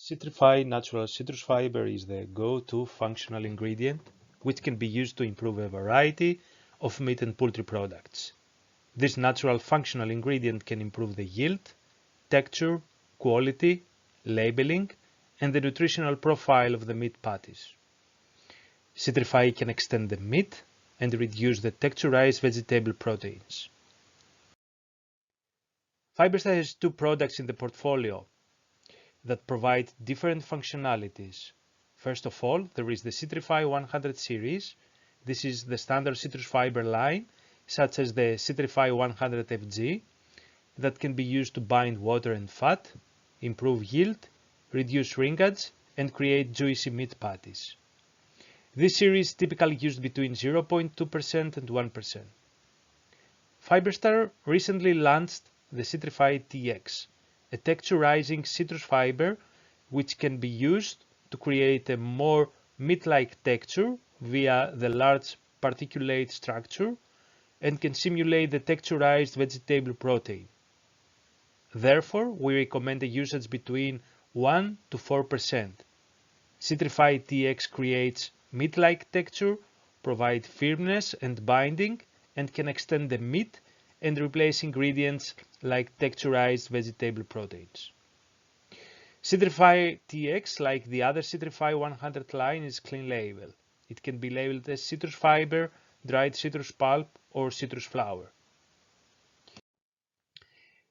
Citri-Fi natural citrus fiber is the go-to functional ingredient which can be used to improve a variety of meat and poultry products. This natural functional ingredient can improve the yield, texture, quality, labeling, and the nutritional profile of the meat patties. Citri-Fi can extend the meat and reduce the texturized vegetable proteins. Fiberstar has two products in the portfolio that provide different functionalities. First of all, there is the Citri-Fi 100 series. This is the standard citrus fiber line, such as the Citri-Fi 100 FG, that can be used to bind water and fat, improve yield, reduce shrinkage, and create juicy meat patties. This series is typically used between 0.2% and 1%. Fiberstar recently launched the Citri-Fi TX, a texturizing citrus fiber which can be used to create a more meat-like texture via the large particulate structure and can simulate the texturized vegetable protein. Therefore, we recommend a usage between 1 to 4%. Citri-Fi TX creates meat-like texture, provides firmness and binding, and can extend the meat and replace ingredients like texturized vegetable proteins. Citri-Fi TX, like the other Citri-Fi 100 line, is clean label. It can be labeled as citrus fiber, dried citrus pulp, or citrus flower.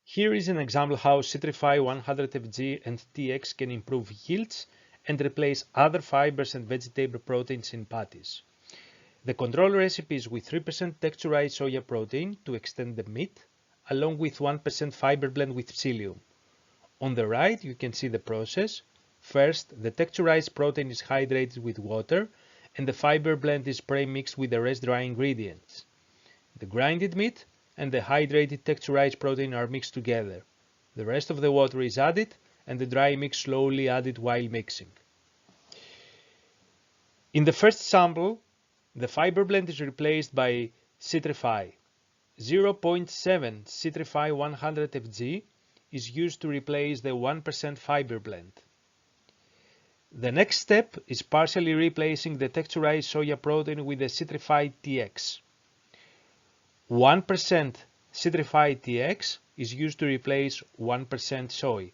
Here is an example how Citri-Fi 100 FG and TX can improve yields and replace other fibers and vegetable proteins in patties. The control recipe is with 3% texturized soya protein to extend the meat, along with 1% fiber blend with psyllium. On the right, you can see the process. First, the texturized protein is hydrated with water, and the fiber blend is pre-mixed with the rest dry ingredients. The grinded meat and the hydrated texturized protein are mixed together. The rest of the water is added, and the dry mix slowly added while mixing. In the first sample, the fiber blend is replaced by Citri-Fi. 0.7 Citri-Fi 100 FG is used to replace the 1% fiber blend. The next step is partially replacing the texturized soya protein with the Citri-Fi TX. 1% Citri-Fi TX is used to replace 1% soy.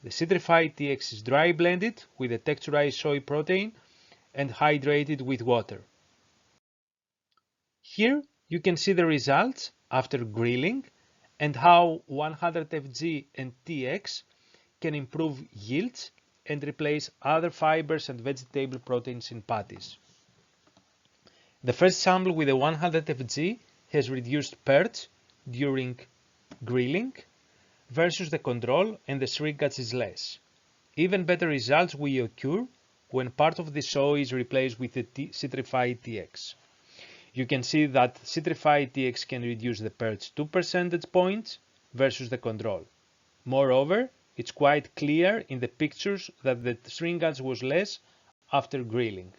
The Citri-Fi TX is dry blended with the texturized soy protein and hydrated with water. Here you can see the results after grilling and how 100 FG and TX can improve yields and replace other fibers and vegetable proteins in patties. The first sample with the 100 FG has reduced purge during grilling versus the control, and the shrinkage is less. Even better results will occur when part of the soy is replaced with the Citri-Fi TX. You can see that Citri-Fi TX can reduce the purge 2 percentage points versus the control. Moreover, it's quite clear in the pictures that the shrinkage was less after grilling.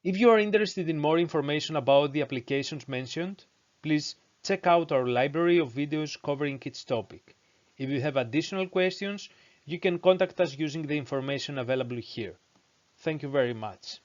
If you are interested in more information about the applications mentioned, please check out our library of videos covering each topic. If you have additional questions, you can contact us using the information available here. Thank you very much.